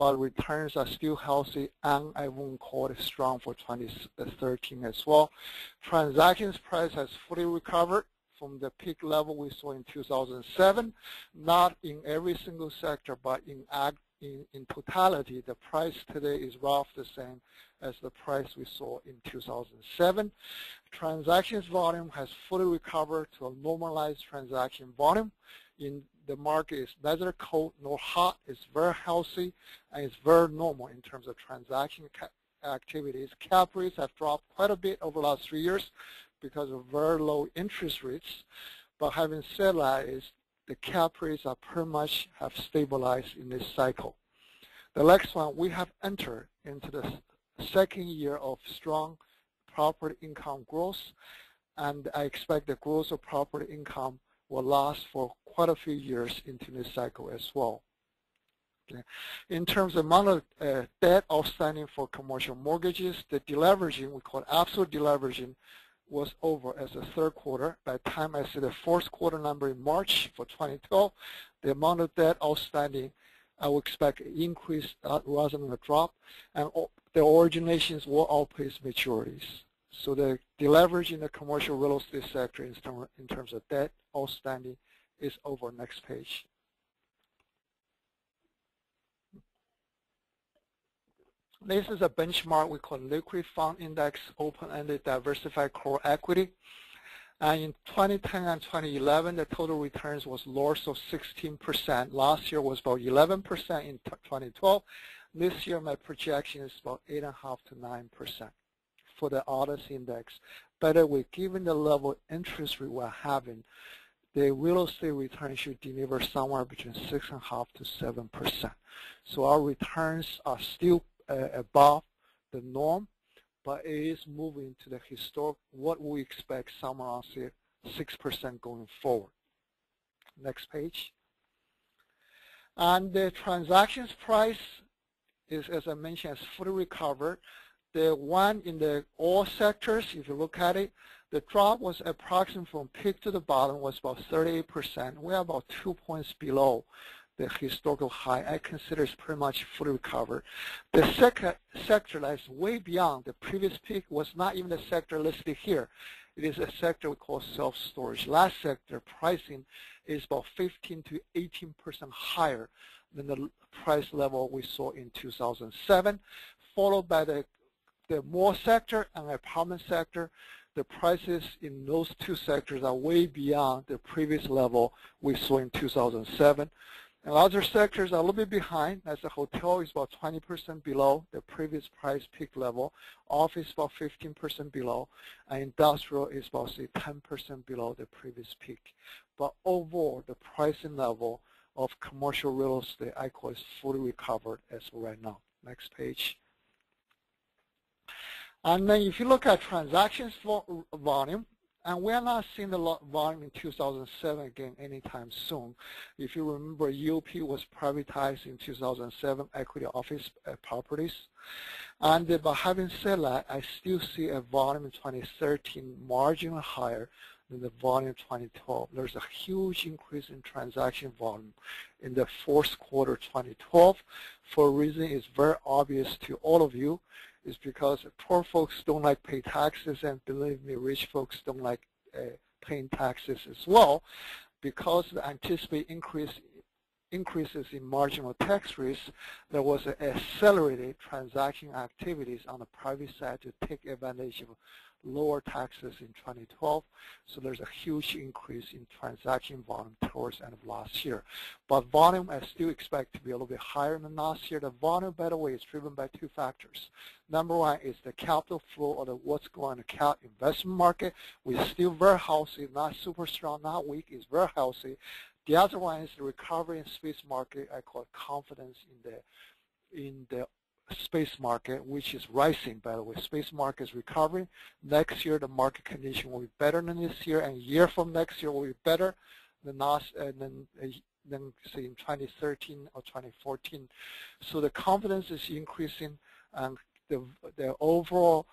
but returns are still healthy, and I won't call it strong for 2013 as well. Transactions price has fully recovered from the peak level we saw in 2007, not in every single sector, but in totality, the price today is roughly the same as the price we saw in 2007. Transactions volume has fully recovered to a normalized transaction volume. In the market is neither cold nor hot. It's very healthy and it's very normal in terms of transaction activities. Cap rates have dropped quite a bit over the last 3 years because of very low interest rates. But having said that, the cap rates are pretty much have stabilized in this cycle. The next one, we have entered into the second year of strong property income growth, and I expect the growth of property income will last for quite a few years into this cycle as well. Okay. In terms of amount of debt outstanding for commercial mortgages, the deleveraging, we call it absolute deleveraging, was over as the third quarter. By the time I see the fourth quarter number in March for 2012, the amount of debt outstanding, I would expect an increase rather than a drop, and the originations will outpace maturities. So the deleveraging in the commercial real estate sector in terms of debt outstanding is over. Next page. This is a benchmark we call Liquid Fund Index Open-Ended Diversified Core Equity. And in 2010 and 2011, the total returns was north of 16%. Last year was about 11% in 2012. This year, my projection is about 8.5 to 9% for the Odyssey Index. By the way, given the level of interest rate we're having, the real estate return should deliver somewhere between 6.5 to 7%. So our returns are still above the norm, but it is moving to the historic, what we expect somewhere around 6% going forward. Next page. And the transactions price is, as I mentioned, has fully recovered. The one in the all sectors, if you look at it, the drop was approximately from peak to the bottom was about 38%. We're about 2 points below the historical high. I consider it's pretty much fully recovered. The sector that's way beyond the previous peak was not even the sector listed here. It is a sector we call self-storage. Last sector pricing is about 15 to 18% higher than the price level we saw in 2007, followed by the mall sector and apartment sector. The prices in those two sectors are way beyond the previous level we saw in 2007. And other sectors are a little bit behind, as the hotel is about 20% below the previous price peak level, office about 15% below, and industrial is about, say, 10% below the previous peak. But overall, the pricing level of commercial real estate, I call, is fully recovered as of right now. Next page. And then if you look at transactions volume, and we're not seeing the volume in 2007 again anytime soon. If you remember, UOP was privatized in 2007, equity office properties. And but having said that, I still see a volume in 2013 marginally higher than the volume in 2012. There's a huge increase in transaction volume in the fourth quarter 2012 for a reason is very obvious to all of you. Is because poor folks don't like pay taxes, and believe me, rich folks don't like paying taxes as well, because the anticipated increases in marginal tax rates. There was an accelerated transaction activities on the private side to take advantage of lower taxes in 2012. So there's a huge increase in transaction volume towards the end of last year. But volume I still expect to be a little bit higher than last year. The volume, by the way, is driven by two factors. Number one is the capital flow, or what's going on in the investment market. We're still very healthy, not super strong, not weak, it's very healthy. The other one is the recovery in space market. I call it confidence in the space market, which is rising, by the way. Space market is recovering. Next year, the market condition will be better than this year, and a year from next year will be better than say in 2013 or 2014. So the confidence is increasing, and the overall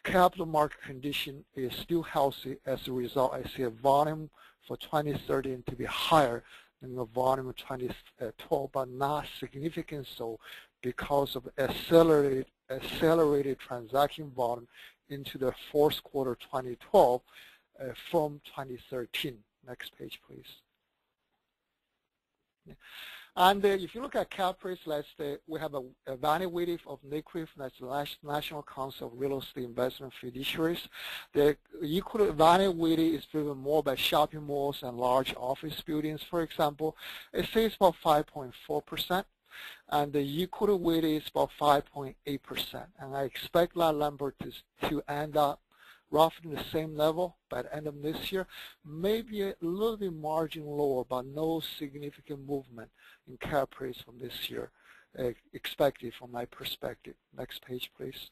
capital market condition is still healthy. As a result, I see a volume for 2013 to be higher in the volume of 2012, but not significant so because of accelerated transaction volume into the fourth quarter 2012 from 2013. Next page, please. Yeah. And if you look at cap rates, we have a evaluative of NCREIF, that's the National Council of Real Estate Investment Fiduciaries. The equity evaluated is driven more by shopping malls and large office buildings, for example. It says about 5.4%, and the equity weighted is about 5.8%. And I expect that number to end up roughly the same level by the end of this year, maybe a little bit margin lower, but no significant movement in cap rates from this year expected from my perspective. Next page, please.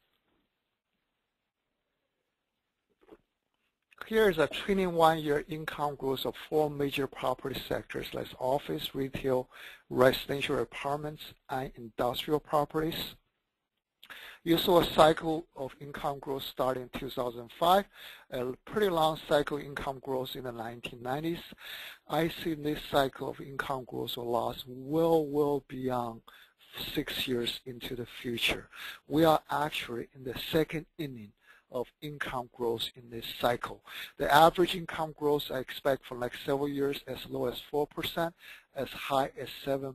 Here is a 21-year income growth of 4 major property sectors, like office, retail, residential apartments, and industrial properties. You saw a cycle of income growth starting in 2005, a pretty long cycle income growth in the 1990s. I see this cycle of income growth will last well beyond 6 years into the future. We are actually in the second inning of income growth in this cycle. The average income growth I expect for next several years as low as 4%, as high as 7%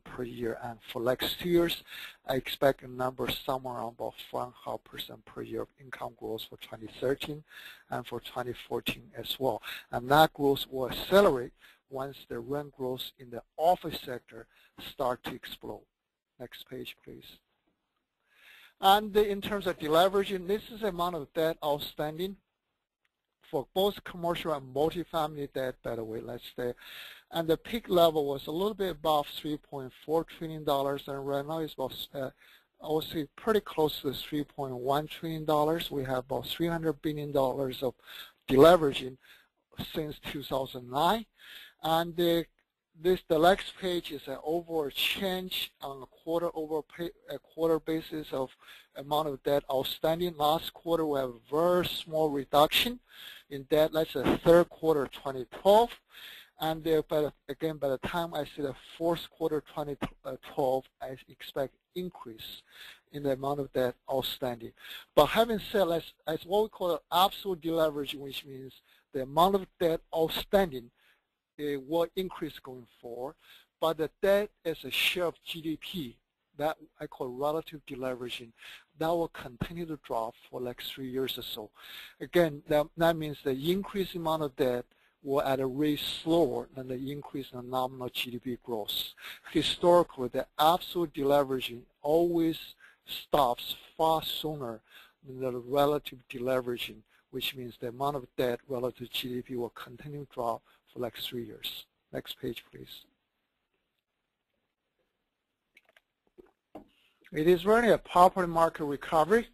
per year. And for next 2 years, I expect a number somewhere around about 4.5% per year of income growth for 2013 and for 2014 as well. And that growth will accelerate once the rent growth in the office sector start to explode. Next page, please. And in terms of deleveraging, this is the amount of debt outstanding for both commercial and multifamily debt, by the way, let's say. And the peak level was a little bit above $3.4 trillion, and right now it's about, I would say, pretty close to $3.1 trillion. We have about $300 billion of deleveraging since 2009. And the next page is an overall change on a quarter-over-quarter basis of amount of debt outstanding. Last quarter, we have a very small reduction in debt. That's the third quarter 2012. And again, by the time I see the fourth quarter 2012, I expect increase in the amount of debt outstanding. But having said, as what we call absolute deleveraging, which means the amount of debt outstanding will increase going forward, but the debt as a share of GDP, that I call relative deleveraging, that will continue to drop for like 3 years or so. Again, that means the increased amount of debt will at a rate slower than the increase in the nominal GDP growth. Historically, the absolute deleveraging always stops far sooner than the relative deleveraging, which means the amount of debt relative to GDP will continue to drop for like 3 years. Next page, please. It is really a property market recovery.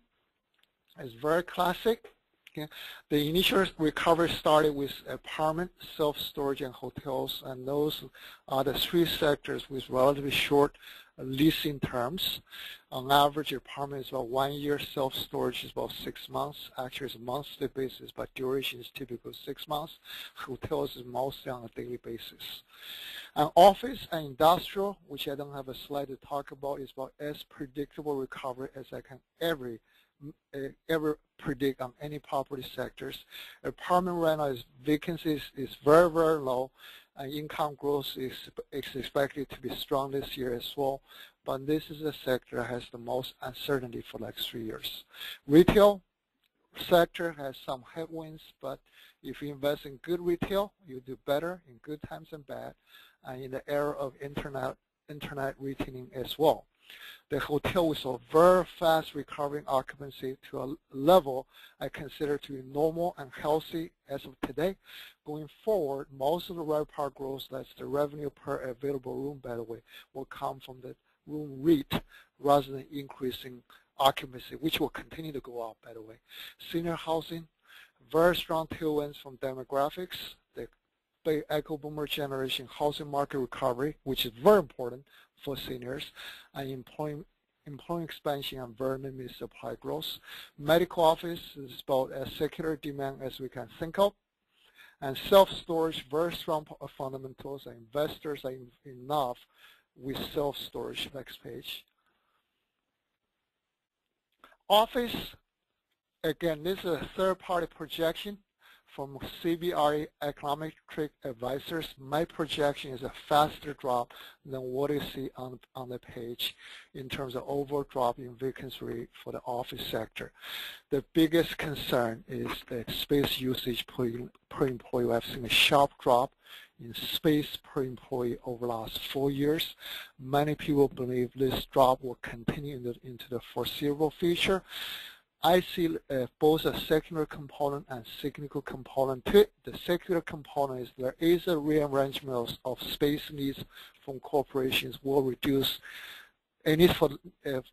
It's very classic. Okay. The initial recovery started with apartment, self-storage, and hotels, and those are the 3 sectors with relatively short leasing terms. On average, apartment is about 1 year, self-storage is about 6 months. Actually, it's a monthly basis, but duration is typically 6 months. Hotels is mostly on a daily basis. And office and industrial, which I don't have a slide to talk about, is about as predictable recovery as I can ever predict on any property sectors. Apartment right now vacancies is very low, and income growth is expected to be strong this year as well. But this is the sector that has the most uncertainty for the next 3 years. Retail sector has some headwinds, but if you invest in good retail, you do better in good times and bad, and in the era of internet retailing as well. The hotel we saw very fast recovering occupancy to a level I consider to be normal and healthy as of today. Going forward, most of the RevPAR growth, that's the revenue per available room, by the way, will come from the room rate rather than increasing occupancy, which will continue to go up, by the way. Senior housing, very strong tailwinds from demographics, the echo boomer generation housing market recovery, which is very important for seniors, and employment expansion and very limited supply growth. Medical office is about as secular demand as we can think of. And self-storage, very strong fundamentals, and investors are enough with self-storage. Next page. Office, again, this is a third-party projection from CBRE Econometric Advisors. My projection is a faster drop than what you see on the page in terms of overall drop in vacancy rate for the office sector. The biggest concern is the space usage per employee. We have seen a sharp drop in space per employee over the last 4 years. Many people believe this drop will continue into the foreseeable future. I see both a secular component and cyclical component to it. The secular component is there is a rearrangement of space needs from corporations will reduce, at least for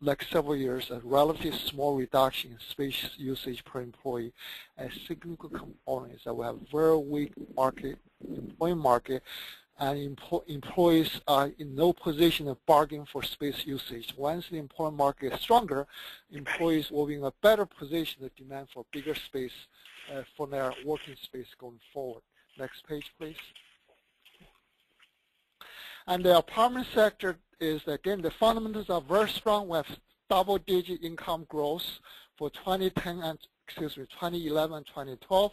like several years, a relatively small reduction in space usage per employee. A cyclical component is that we have very weak employee market, and employees are in no position to bargain for space usage. Once the employment market is stronger, employees will be in a better position to demand for bigger space for their working space going forward. Next page, please. And the apartment sector is, again, the fundamentals are very strong. We have double-digit income growth for 2011 and 2012.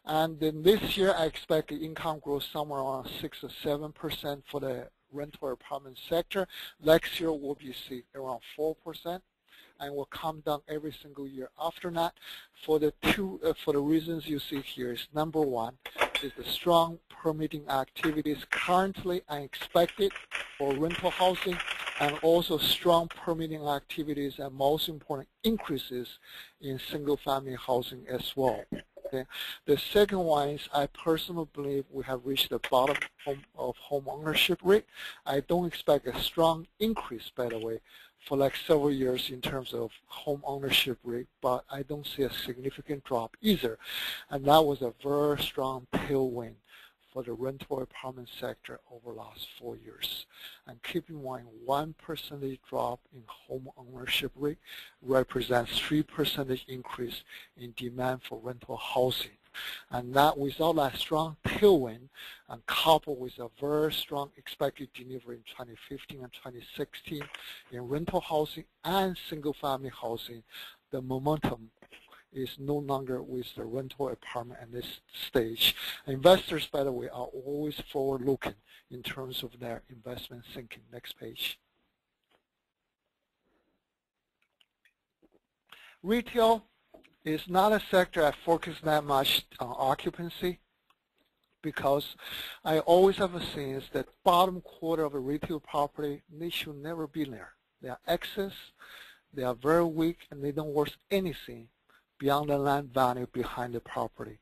And then this year, I expect the income growth somewhere around 6 or 7% for the rental apartment sector. Next year, we'll be seeing around 4%, and will come down every single year after that. For the reasons you see here is, number one, is the strong permitting activities currently and expected for rental housing, and also strong permitting activities and, most important, increases in single-family housing as well. Okay. The second one is, I personally believe we have reached the bottom of home ownership rate. I don't expect a strong increase, by the way, for like several years in terms of home ownership rate, but I don't see a significant drop either. And that was a very strong tailwind for the rental apartment sector over the last 4 years. And keep in mind, 1% drop in home ownership rate represents 3% increase in demand for rental housing. And that, without that strong tailwind, and coupled with a very strong expected delivery in 2015 and 2016 in rental housing and single-family housing, the momentum is no longer with the rental apartment at this stage. Investors, by the way, are always forward-looking in terms of their investment thinking. Next page. Retail is not a sector I focus that much on occupancy, because I always have a sense that bottom quarter of a retail property, they should never be there. They are excess, they are very weak, and they don't worth anything beyond the land value behind the property.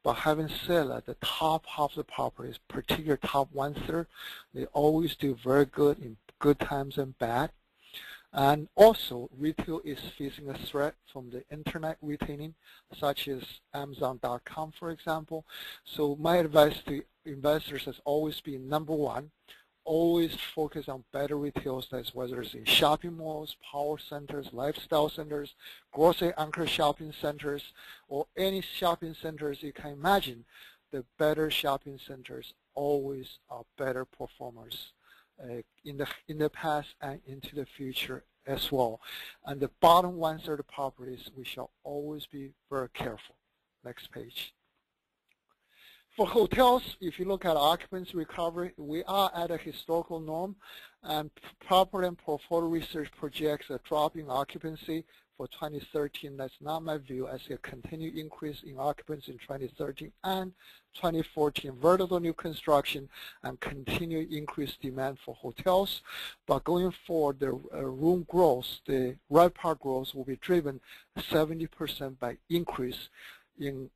But having said that, the top half of the properties, particularly top 1/3, they always do very good in good times and bad. And also, retail is facing a threat from the internet retailing, such as Amazon.com, for example. So my advice to investors has always been, number one, always focus on better retail sites, whether it's in shopping malls, power centers, lifestyle centers, grocery anchor shopping centers, or any shopping centers you can imagine. The better shopping centers always are better performers in the past and into the future as well. And the bottom 1/3 of properties, we shall always be very careful. Next page. For hotels, if you look at occupancy recovery, we are at a historical norm, and Property and Portfolio Research projects a drop in occupancy for 2013. That's not my view. I see a continued increase in occupancy in 2013 and 2014. Vertical new construction and continued increased demand for hotels. But going forward, the room growth, the RevPAR growth will be driven 70% by increase in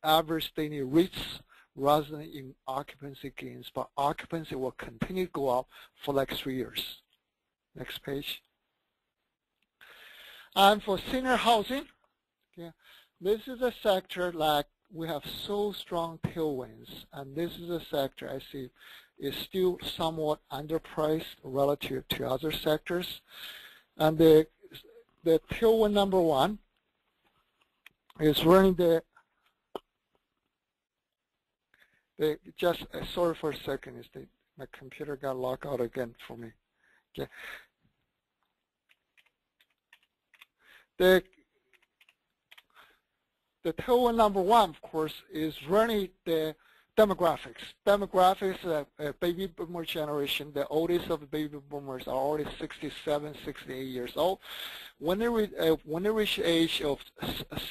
average daily rates rather than in occupancy gains, but occupancy will continue to go up for like 3 years. Next page. And for senior housing, okay, this is a sector like we have so strong tailwinds, and this is a sector I see is still somewhat underpriced relative to other sectors. And the tailwind number one is running the Just sorry for a second, my computer got locked out again for me. Okay. The tailwind number one, of course, is really the demographics. Demographics, baby boomer generation, the oldest of the baby boomers are already 67, 68 years old. When they reach the age of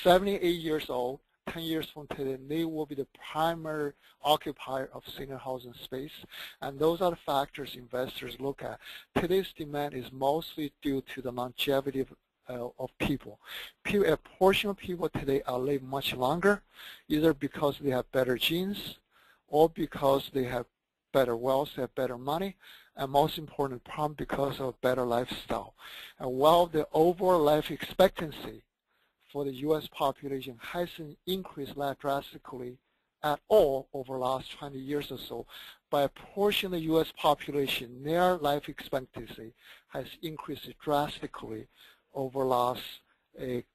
78 years old, 10 years from today, they will be the primary occupier of senior housing space. And those are the factors investors look at. Today's demand is mostly due to the longevity of people. A portion of people today are living much longer, either because they have better genes or because they have better wealth, they have better money, and most important, probably because of better lifestyle. And while the overall life expectancy for the U.S. population hasn't increased that drastically at all over the last 20 years or so, by a portion of the U.S. population, their life expectancy has increased drastically over last 10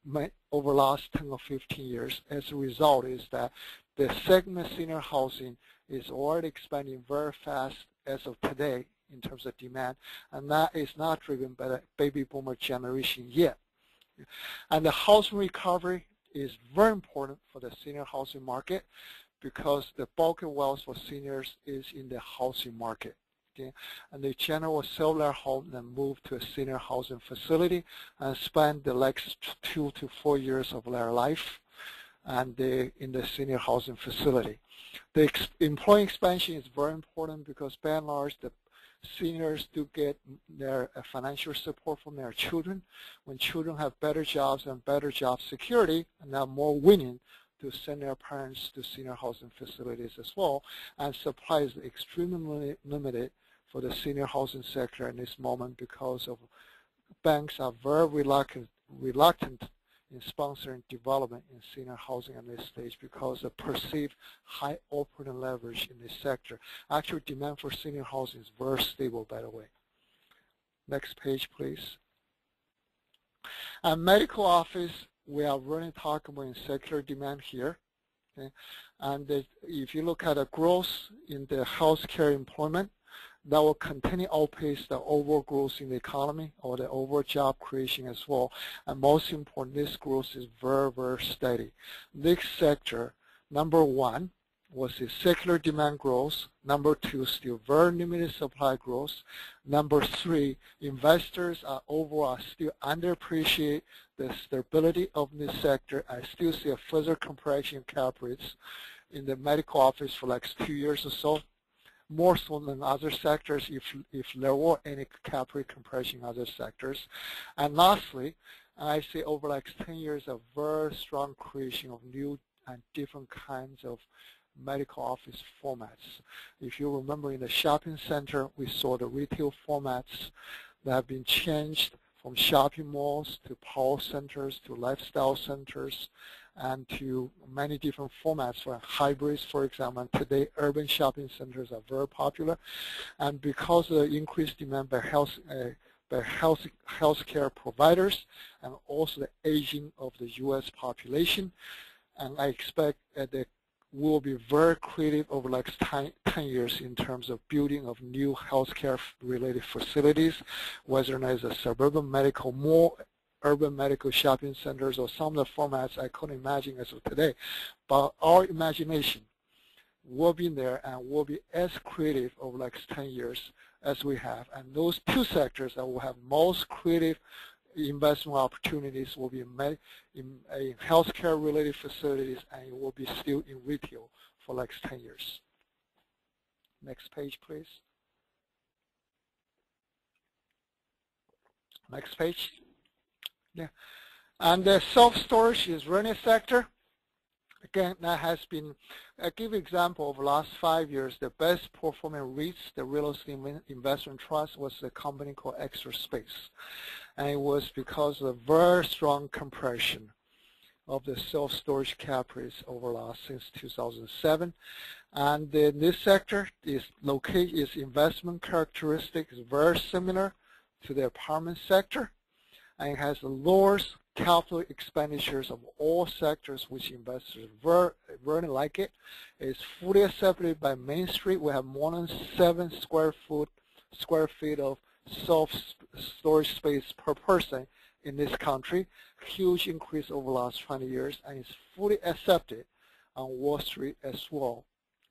or 15 years. As a result is that the segment senior housing is already expanding very fast as of today in terms of demand, and that is not driven by the baby boomer generation yet. And the housing recovery is very important for the senior housing market because the bulk of wealth for seniors is in the housing market. Okay? And they generally will sell their home and move to a senior housing facility and spend the next 2 to 4 years of their life and in the senior housing facility. The employee expansion is very important because by and large the seniors do get their financial support from their children. When children have better jobs and better job security, and they're more willing to send their parents to senior housing facilities as well. And supply is extremely limited for the senior housing sector in this moment because of banks are very reluctant in sponsoring development in senior housing at this stage because of perceived high operating leverage in this sector. Actual demand for senior housing is very stable, by the way. Next page, please. And medical office, we are really talking about in secular demand here. Okay? And if you look at the growth in the healthcare employment, that will continue to outpace the overall growth in the economy or the overall job creation as well. And most important, this growth is very, very steady. This sector, number one, was the secular demand growth. Number two, still very limited supply growth. Number three, investors are overall still underappreciate the stability of this sector. I still see a further compression in cap rates in the medical office for like 2 years or so. More so than other sectors if there were any cap rate compression in other sectors. And lastly, I see over like 10 years of very strong creation of new and different kinds of medical office formats. If you remember in the shopping center, we saw the retail formats that have been changed from shopping malls to power centers to lifestyle centers and to many different formats for hybrids, for example. And today, urban shopping centers are very popular. And because of the increased demand by healthcare providers and also the aging of the U.S. population, and I expect that they will be very creative over the next 10 years in terms of building of new healthcare-related facilities, whether or not it's a suburban medical mall, urban medical shopping centers, or some of the formats I couldn't imagine as of today. But our imagination will be there and will be as creative over the next 10 years as we have. And those two sectors that will have most creative investment opportunities will be in healthcare-related facilities, and it will be still in retail for the next 10 years. Next page, please. Next page. Yeah, and the self-storage is running sector. Again, that has been, I give example of the last 5 years, the best performing REITs, the real estate investment trust, was a company called Extra Space. And it was because of very strong compression of the self-storage cap rates over since 2007. And this sector is its investment characteristic is very similar to the apartment sector. And it has the lowest capital expenditures of all sectors which investors very like it. It's fully accepted by Main Street. We have more than 7 square feet of self-storage space per person in this country. Huge increase over the last 20 years, and it's fully accepted on Wall Street as well.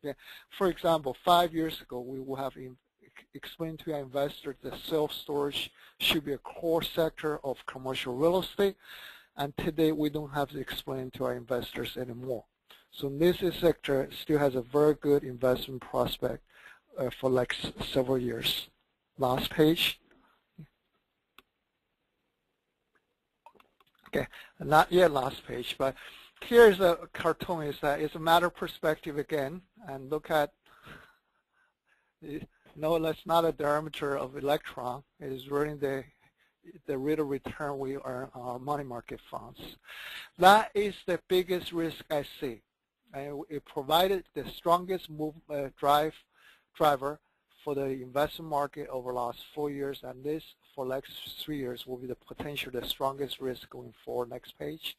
Okay. For example, 5 years ago, we would have explained to our investors that self-storage should be a core sector of commercial real estate, and today we don't have to explain to our investors anymore. So this sector still has a very good investment prospect for like several years. Last page. Okay, not yet last page, but here's a cartoon. Is that it's a matter of perspective again, and look at. No, that's not a diameter of electron. It is really the rate of return we earn on our money market funds. That is the biggest risk I see. And it provided the strongest driver for the investment market over the last 4 years, and this for the next 3 years will be the potential, the strongest risk going forward. Next page.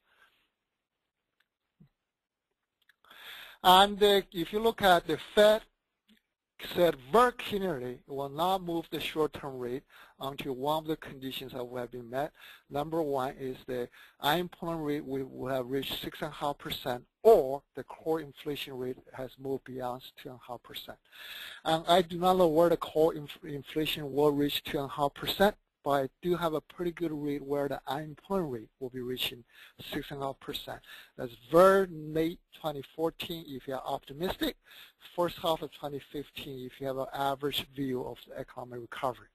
And if you look at the Fed, said very clearly it will not move the short-term rate until one of the conditions that will have been met. Number one is the unemployment rate will have reached 6.5%, or the core inflation rate has moved beyond 2.5%. And I do not know where the core inflation will reach 2.5%, but I do have a pretty good read where the unemployment rate will be reaching 6.5%. That's very late 2014 if you're optimistic, first half of 2015 if you have an average view of the economic recovery.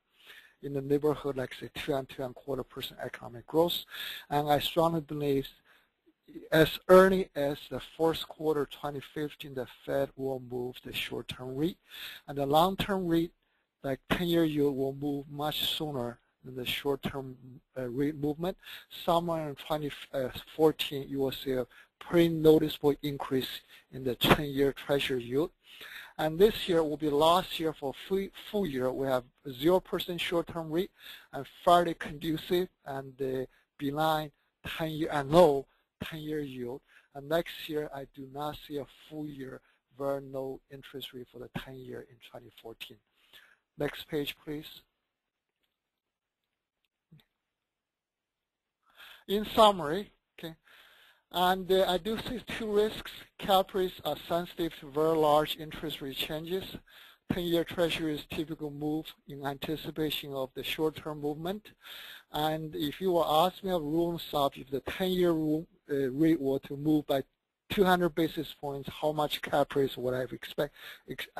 In the neighborhood, like say 2 and 2.25% economic growth. And I strongly believe as early as the first quarter 2015, the Fed will move the short-term rate. And the long-term rate, like 10-year yield, will move much sooner than the short-term rate movement. Somewhere in 2014, you will see a pretty noticeable increase in the 10-year Treasury yield. And this year will be last year for full year. We have 0% short-term rate and fairly conducive and benign 10-year and low 10-year yield. And next year, I do not see a full year very low interest rate for the 10-year in 2014. Next page, please. In summary, okay, and I do see 2 risks. Cap rates are sensitive to very large interest rate changes. 10-year Treasury's typical move in anticipation of the short-term movement. And if you were asking me a rule of thumb, if the 10-year rate were to move by 200 basis points, how much cap rates would I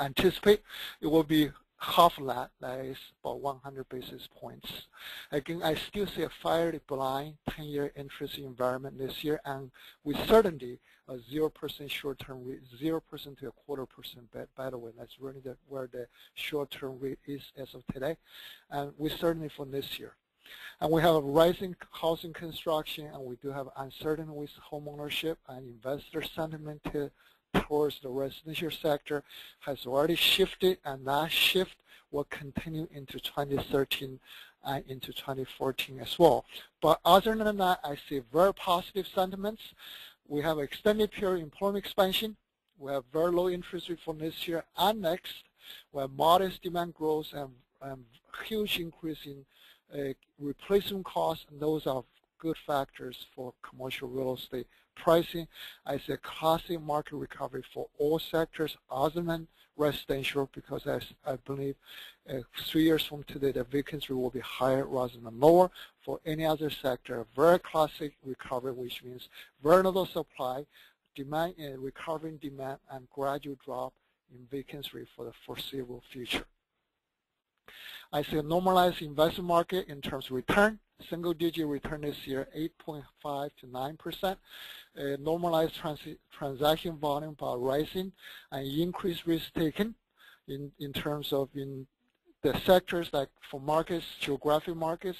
anticipate? It will be half of that, that is about 100 basis points. Again, I still see a fairly blind 10-year interest environment this year, and with certainty, a 0% short-term rate, 0% to 0.25%. By the way, that's really where the short-term rate is as of today, and with certainty for this year. And we have a rising housing construction, and we do have uncertainty with home ownership and investor sentiment towards the residential sector has already shifted, and that shift will continue into 2013 and into 2014 as well. But other than that, I see very positive sentiments. We have extended period employment expansion. We have very low interest rate for this year and next. We have modest demand growth and huge increase in replacement costs, and those are good factors for commercial real estate pricing. I see a classic market recovery for all sectors other than residential, because I believe 3 years from today the vacancy will be higher rather than lower. For any other sector, a very classic recovery, which means very little supply, demand and recovering demand, and gradual drop in vacancy rate for the foreseeable future. I see a normalized investment market in terms of return. Single-digit return this year, 8.5 to 9%. Normalized transaction volume by rising and increased risk taken in terms of in the sectors like for markets, geographic markets,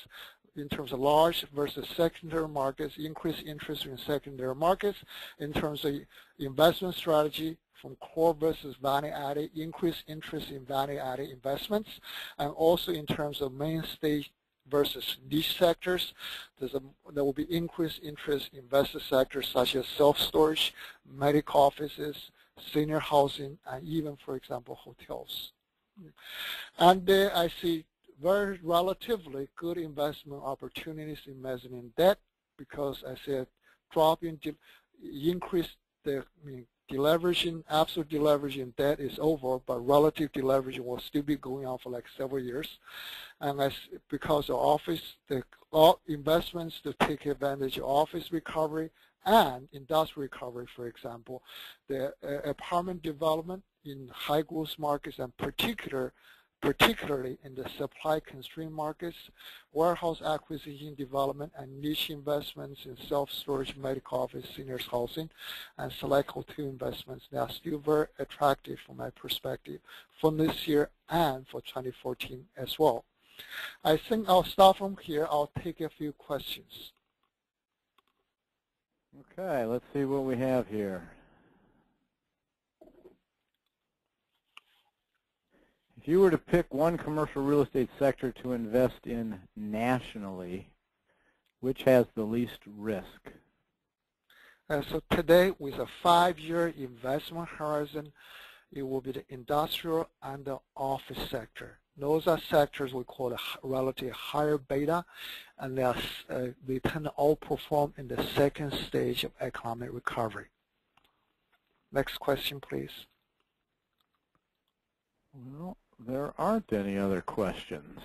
in terms of large versus secondary markets, increased interest in secondary markets, in terms of investment strategy from core versus value-added, increased interest in value-added investments, and also in terms of mainstay versus niche sectors. There will be increased interest in investor sectors such as self-storage, medical offices, senior housing, and even, for example, hotels. And I see very relatively good investment opportunities in mezzanine debt because I said increase the deleveraging, absolute deleveraging debt is over, but relative deleveraging will still be going on for like several years. And because of all investments to take advantage of office recovery and industrial recovery, for example, the apartment development in high growth markets and particularly in the supply-constrained markets, warehouse acquisition development, and niche investments in self-storage, medical office, seniors housing, and select hotel investments. They are still very attractive from my perspective for this year and for 2014 as well. I think I'll stop from here. I'll take a few questions. Okay, let's see what we have here. If you were to pick one commercial real estate sector to invest in nationally, which has the least risk? So today, with a 5-year investment horizon, it will be the industrial and the office sector. Those are sectors we call a relative higher beta, and they tend to outperform in the second stage of economic recovery. Next question, please. Well, there aren't any other questions.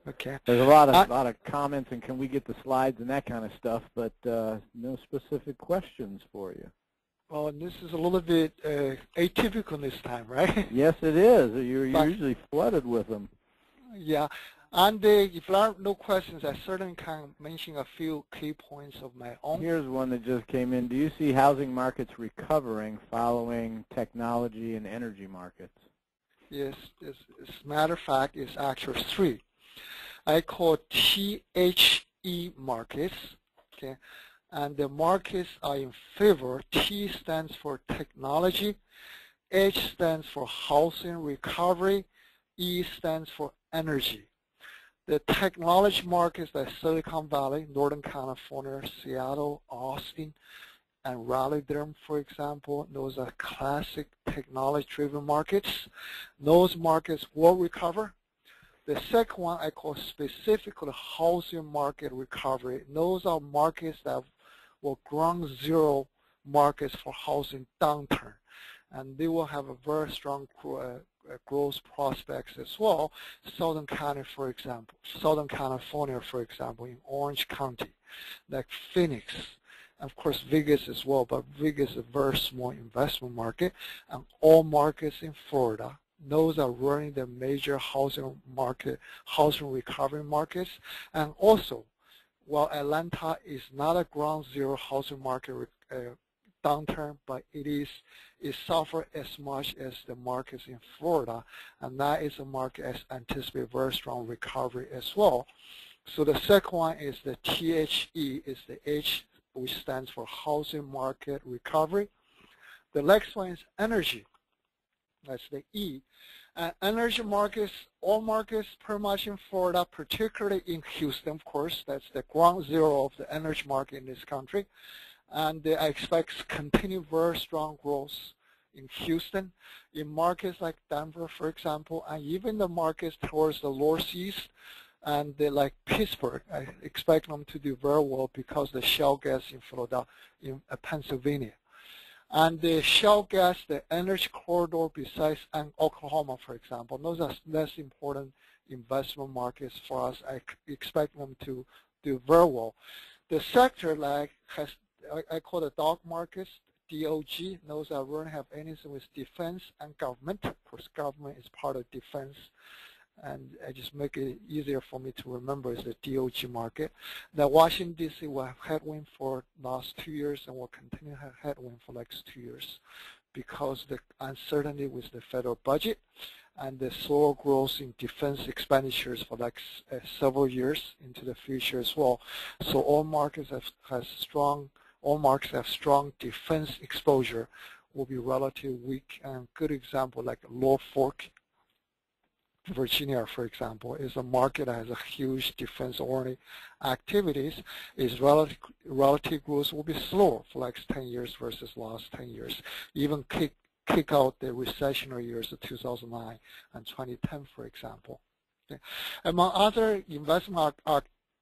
Okay. There's a lot of comments and can we get the slides and that kind of stuff, but no specific questions for you. Well, this is a little bit atypical this time, right? Yes, it is. You're usually flooded with them. Yeah. And if there are no questions, I certainly can mention a few key points of my own. Here's one that just came in. Do you see housing markets recovering following technology and energy markets? Yes, as a matter of fact, it's actually 3. I call THE markets, okay? And the markets are in favor. T stands for technology, H stands for housing recovery, E stands for energy. The technology markets like Silicon Valley, Northern California, Seattle, Austin, and Raleigh-Durham, for example, those are classic technology-driven markets. Those markets will recover. The second one I call specifically housing market recovery. Those are markets that will ground zero markets for housing downturn, and they will have a very strong growth prospects as well. Southern California, for example, in Orange County, like Phoenix, of course Vegas as well, but Vegas is a very small investment market, and all markets in Florida. Those are running the major housing recovery markets, and also, while Atlanta is not a ground zero housing market downturn, but it suffered as much as the markets in Florida, and that is a market as anticipate very strong recovery as well. So the second one is the THE, is the H, which stands for housing market recovery. The next one is energy. That's the E. Energy markets, all markets pretty much in Florida, particularly in Houston, of course. That's the ground zero of the energy market in this country. And I expect continued very strong growth in Houston, in markets like Denver, for example, and even the markets towards the northeast and like Pittsburgh. I expect them to do very well because the shale gas in Florida, in Pennsylvania. And the shale gas, the energy corridor besides Oklahoma, for example, those are less important investment markets for us. I expect them to do very well. The sector like I call the dog markets, DOG. Those are really have anything with defense and government. Of course, government is part of defense. And I just make it easier for me to remember is the DOG market. The Washington, D.C. will have headwind for last 2 years and will continue to have headwind for next 2 years because the uncertainty with the federal budget and the slower growth in defense expenditures for like several years into the future as well. So all markets have strong defense exposure will be relatively weak, and good example like Norfolk, Virginia, for example, is a market that has a huge defense-oriented activities. Its relative growth will be slower for like 10 years versus last 10 years. Even kick out the recessionary years of 2009 and 2010, for example. Okay. Among other investment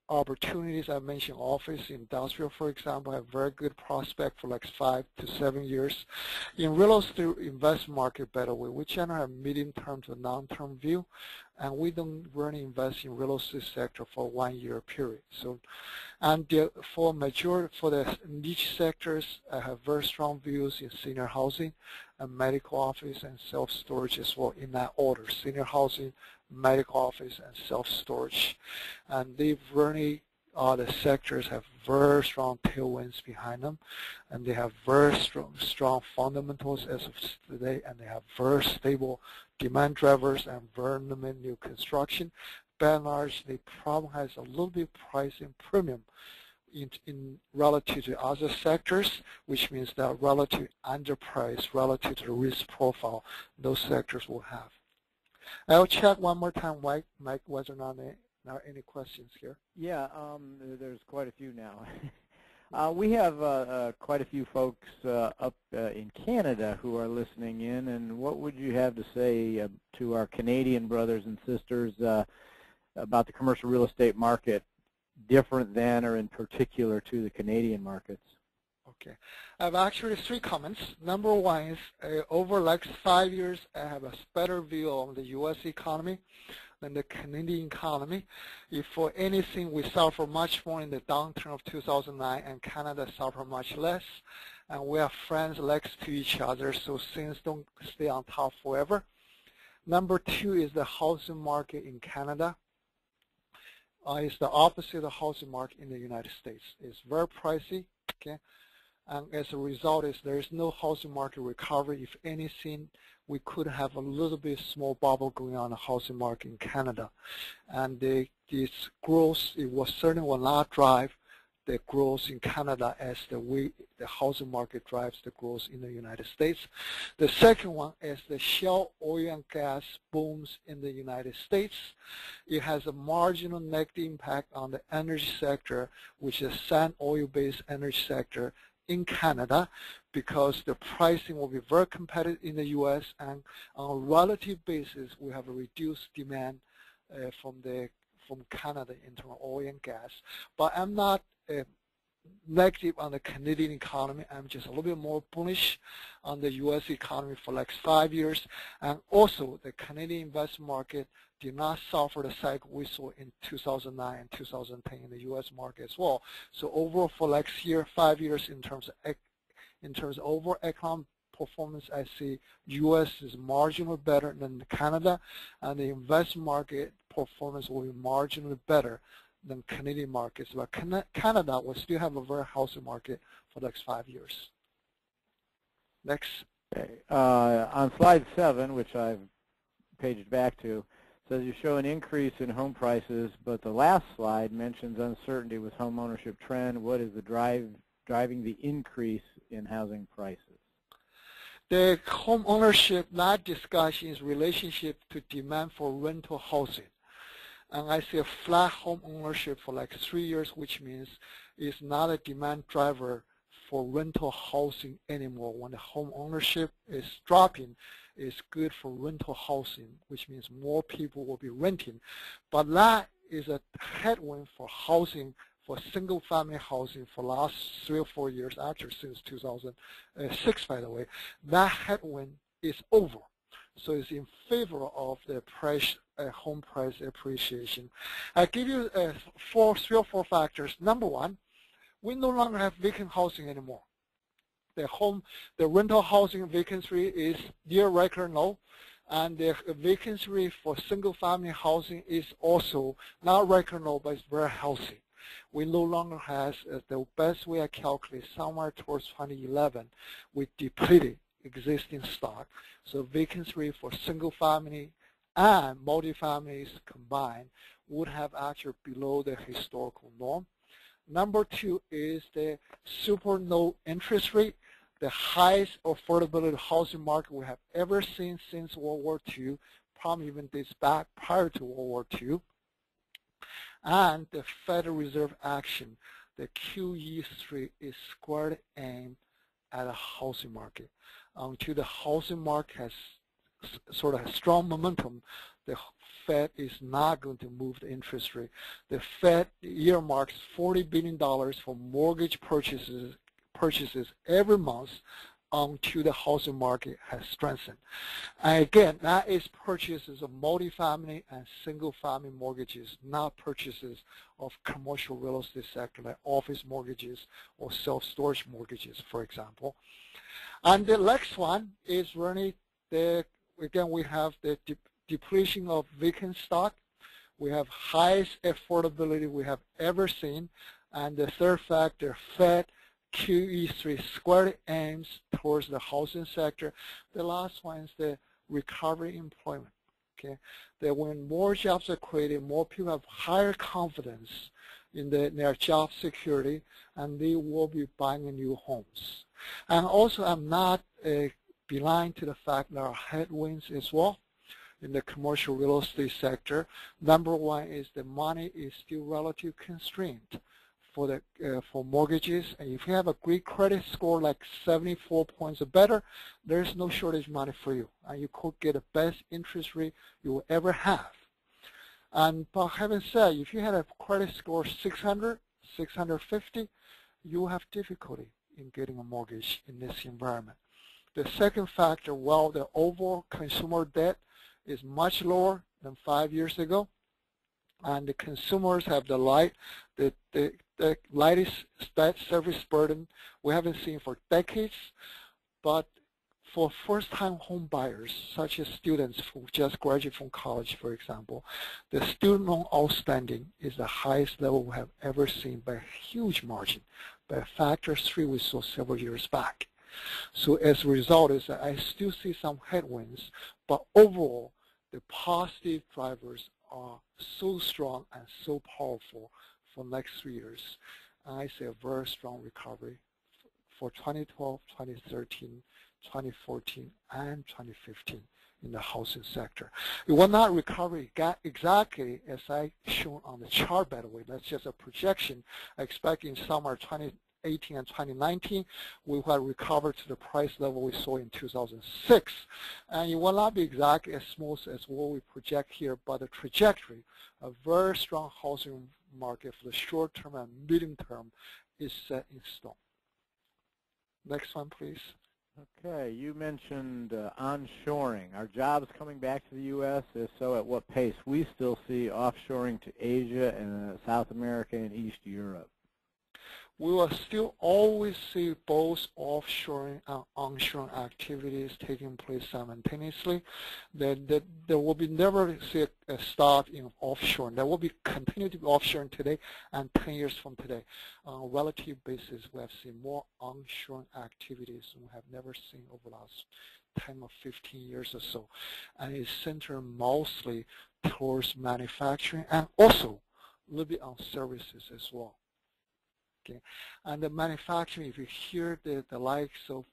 opportunities, I mentioned office, industrial, for example, have very good prospect for like 5 to 7 years. In real estate investment market, by the way, we generally have medium-term to long-term view, and we don't really invest in real estate sector for 1 year period. So, and for the niche sectors, I have very strong views in senior housing and medical office and self-storage as well, in that order: senior housing, medical office, and self-storage. And they've really, the sectors have very strong tailwinds behind them, and they have very strong fundamentals as of today, and they have very stable demand drivers and very limited new construction. By and large, the problem has a little bit pricing premium in relative to other sectors, which means that relative underpriced relative to the risk profile those sectors will have. I'll check one more time, Mike, whether or not there are any questions here. Yeah, there's quite a few now. We have quite a few folks up in Canada who are listening in, and what would you have to say to our Canadian brothers and sisters about the commercial real estate market, different than or in particular to the Canadian markets? Okay, I have actually 3 comments. Number one is over like 5 years, I have a better view of the U.S. economy than the Canadian economy. If for anything, we suffer much more in the downturn of 2009, and Canada suffer much less. And we are friends next to each other, so things don't stay on top forever. Number 2 is the housing market in Canada. It's the opposite of the housing market in the United States. It's very pricey, okay? And as a result, there is no housing market recovery. If anything, we could have a little bit small bubble going on in the housing market in Canada. And this growth, certainly will not drive the growth in Canada as the housing market drives the growth in the United States. The second one is the shale oil and gas booms in the United States. It has a marginal negative impact on the energy sector, which is sand oil-based energy sector in Canada, because the pricing will be very competitive in the U.S., and on a relative basis, we have a reduced demand from Canada in terms of oil and gas. But I'm not negative on the Canadian economy. I'm just a little bit more bullish on the U.S. economy for like 5 years. And also, the Canadian investment market did not suffer the cycle we saw in 2009 and 2010 in the U.S. market as well. So overall, for like 5 years, in terms of overall economic performance, I see U.S. is marginally better than Canada, and the investment market performance will be marginally better than Canadian markets. But Canada will still have a very healthy market for the next 5 years. Next. Okay. On slide 7, which I've paged back to, says you show an increase in home prices, but the last slide mentions uncertainty with home ownership trend. What is the driving the increase in housing prices? The home ownership, that discussion is relationship to demand for rental housing. And I see a flat home ownership for like 3 years, which means it's not a demand driver for rental housing anymore. When the home ownership is dropping, it's good for rental housing, which means more people will be renting. But that is a headwind for housing, for single-family housing for the last 3 or 4 years, actually since 2006, by the way. That headwind is over. So it's in favor of the home price appreciation. I give you 3 or 4 factors. Number one, we no longer have vacant housing anymore. The rental housing vacancy is near record low, and the vacancy rate for single-family housing is also not record low, but it's very healthy. We no longer have, the best way I calculate, somewhere towards 2011, we depleted existing stock. So vacancy rate for single-family and multifamilies combined would have actually below the historical norm. Number 2 is the super low interest rate, the highest affordability housing market we have ever seen since World War II, probably even dates back prior to World War II. And the Federal Reserve action, the QE3 is squarely aimed at a housing market. Until the housing market has sort of a strong momentum, the Fed is not going to move the interest rate. The Fed earmarks $40 billion for mortgage purchases every month until the housing market has strengthened. And again, that is purchases of multifamily and single-family mortgages, not purchases of commercial real estate sector like office mortgages or self-storage mortgages, for example. And the next one is really again, we have the depletion of vacant stock. We have highest affordability we have ever seen. And the third factor, Fed QE3 squarely aims towards the housing sector. The last one is the recovery employment. Okay, that when more jobs are created, more people have higher confidence in their job security, and they will be buying new homes. And also, I'm not blind to the fact there are headwinds as well in the commercial real estate sector. Number one is the money is still relatively constrained for mortgages, and if you have a great credit score like 74 points or better, there's no shortage of money for you, and you could get the best interest rate you will ever have. And but having said, if you had a credit score 600, 650, you will have difficulty in getting a mortgage in this environment. The second factor, well, the overall consumer debt is much lower than 5 years ago, and the consumers have the lightest debt service burden we haven't seen for decades. But for first-time home buyers, such as students who just graduated from college, for example, the student loan outstanding is the highest level we have ever seen by a huge margin, by a factor 3 we saw several years back. So as a result, is that I still see some headwinds, but overall, the positive drivers are so strong and so powerful for the next 3 years. And I see a very strong recovery for 2012, 2013, 2014, and 2015 in the housing sector. It will not recover exactly as I shown on the chart, by the way. That's just a projection. I expect in summer 2018 and 2019, we will recover to the price level we saw in 2006. And it will not be exactly as smooth as what we project here, but the trajectory, a very strong housing market for the short term and medium term is set in stone. Next one, please. Okay, you mentioned onshoring. Are jobs coming back to the U.S.? If so, at what pace? We still see offshoring to Asia and South America and East Europe. We will still always see both offshoring and onshoring activities taking place simultaneously. There will be never see a stop in offshoring. There will be continue to be offshoring today and 10 years from today. On a relative basis, we have seen more onshoring activities than we have never seen over the last 10 or 15 years or so. And it's centered mostly towards manufacturing and also a little bit on services as well. Okay. And the manufacturing, if you hear the likes of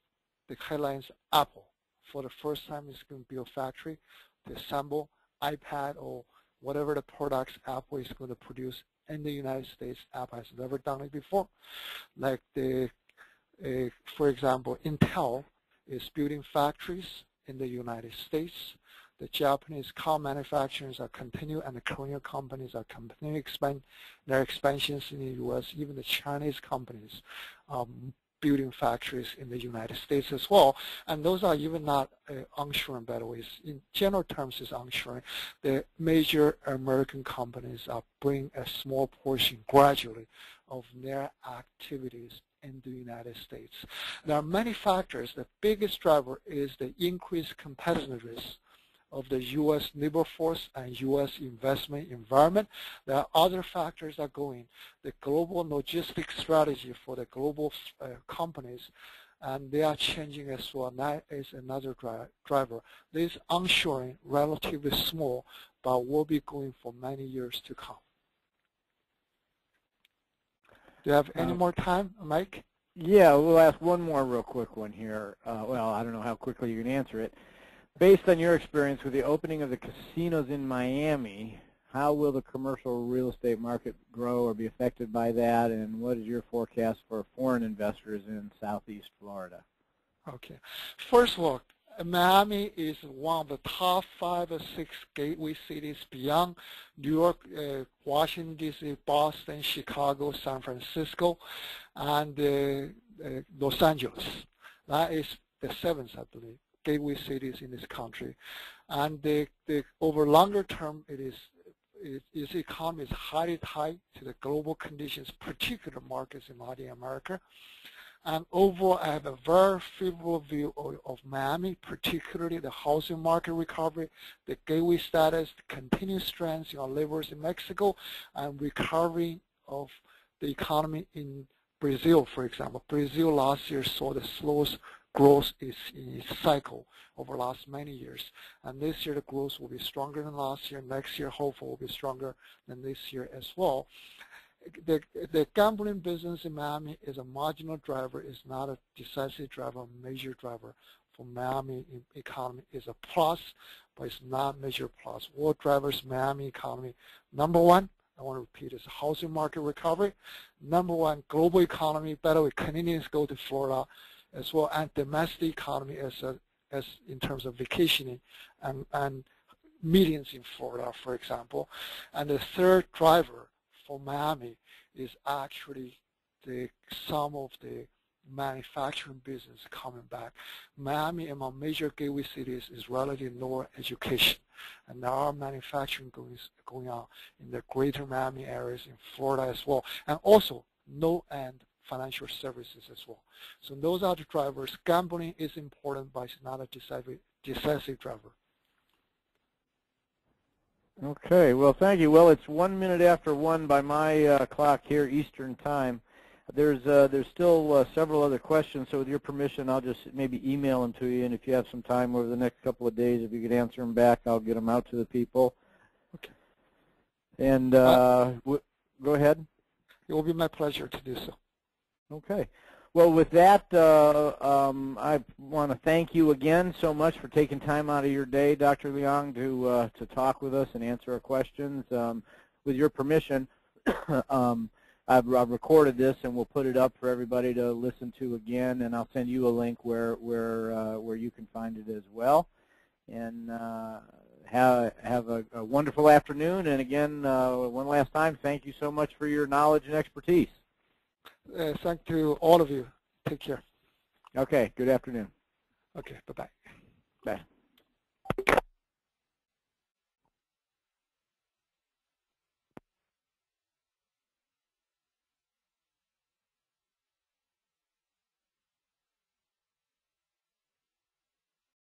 the headlines, Apple, for the first time is going to build a factory to assemble iPad or whatever the products Apple is going to produce in the United States. Apple has never done it before. Like for example, Intel is building factories in the United States. The Japanese car manufacturers are continuing, and the Korean companies are continuing to expand their expansions in the U.S. Even the Chinese companies building factories in the United States as well. And those are even not onshoring, by the way. In general terms, it's onshoring. The major American companies are bringing a small portion gradually of their activities in the United States. There are many factors. The biggest driver is the increased competitiveness of the U.S. labor force and U.S. investment environment. There are other factors that go in. The global logistics strategy for the global companies, and they are changing as well. And that is another driver. This onshoring, relatively small, but will be going for many years to come. Do you have any more time, Mike? Yeah, we'll ask one more real quick one here. Well, I don't know how quickly you can answer it. Based on your experience with the opening of the casinos in Miami, how will the commercial real estate market grow or be affected by that, and what is your forecast for foreign investors in Southeast Florida? Okay. First of all, Miami is one of the top 5 or 6 gateway cities beyond New York, Washington, D.C., Boston, Chicago, San Francisco, and Los Angeles. That is the 7th, I believe, gateway cities in this country. And over longer term, its economy is highly tied to the global conditions, particular markets in Latin America. And overall, I have a very favorable view of Miami, particularly the housing market recovery, the gateway status, the continued strength in our labors in Mexico, and recovery of the economy in Brazil, for example. Brazil last year saw the slowest growth in its cycle over the last many years. And this year, the growth will be stronger than last year. Next year, hopefully, will be stronger than this year as well. The gambling business in Miami is a marginal driver, is not a decisive driver, a major driver for Miami economy. Is a plus, but it's not a major plus. What drivers Miami economy? Number one, I want to repeat, is housing market recovery. Number one, global economy. By the way, Canadians go to Florida as well, and domestic economy as in terms of vacationing and meetings in Florida, for example. And the third driver for Miami is actually some of the manufacturing business coming back. Miami, among major gateway cities, is relatively lower education, and there are manufacturing going on in the greater Miami areas in Florida as well, and also no-end financial services as well. So those are the drivers. Gambling is important, but it's not a decisive driver. Okay, well, thank you. Well, it's 1 minute after 1 by my clock here, Eastern Time. There's still several other questions, so with your permission, I'll just maybe email them to you, and if you have some time over the next couple of days, if you could answer them back, I'll get them out to the people. Okay. And go ahead. It will be my pleasure to do so. Okay. Well, with that, I want to thank you again so much for taking time out of your day, Dr. Liang, to talk with us and answer our questions. With your permission, I've recorded this and we'll put it up for everybody to listen to again, and I'll send you a link where you can find it as well. And have a wonderful afternoon. And again, one last time, thank you so much for your knowledge and expertise. Thank you, all of you. Take care. Okay, good afternoon. Okay, bye-bye. Bye.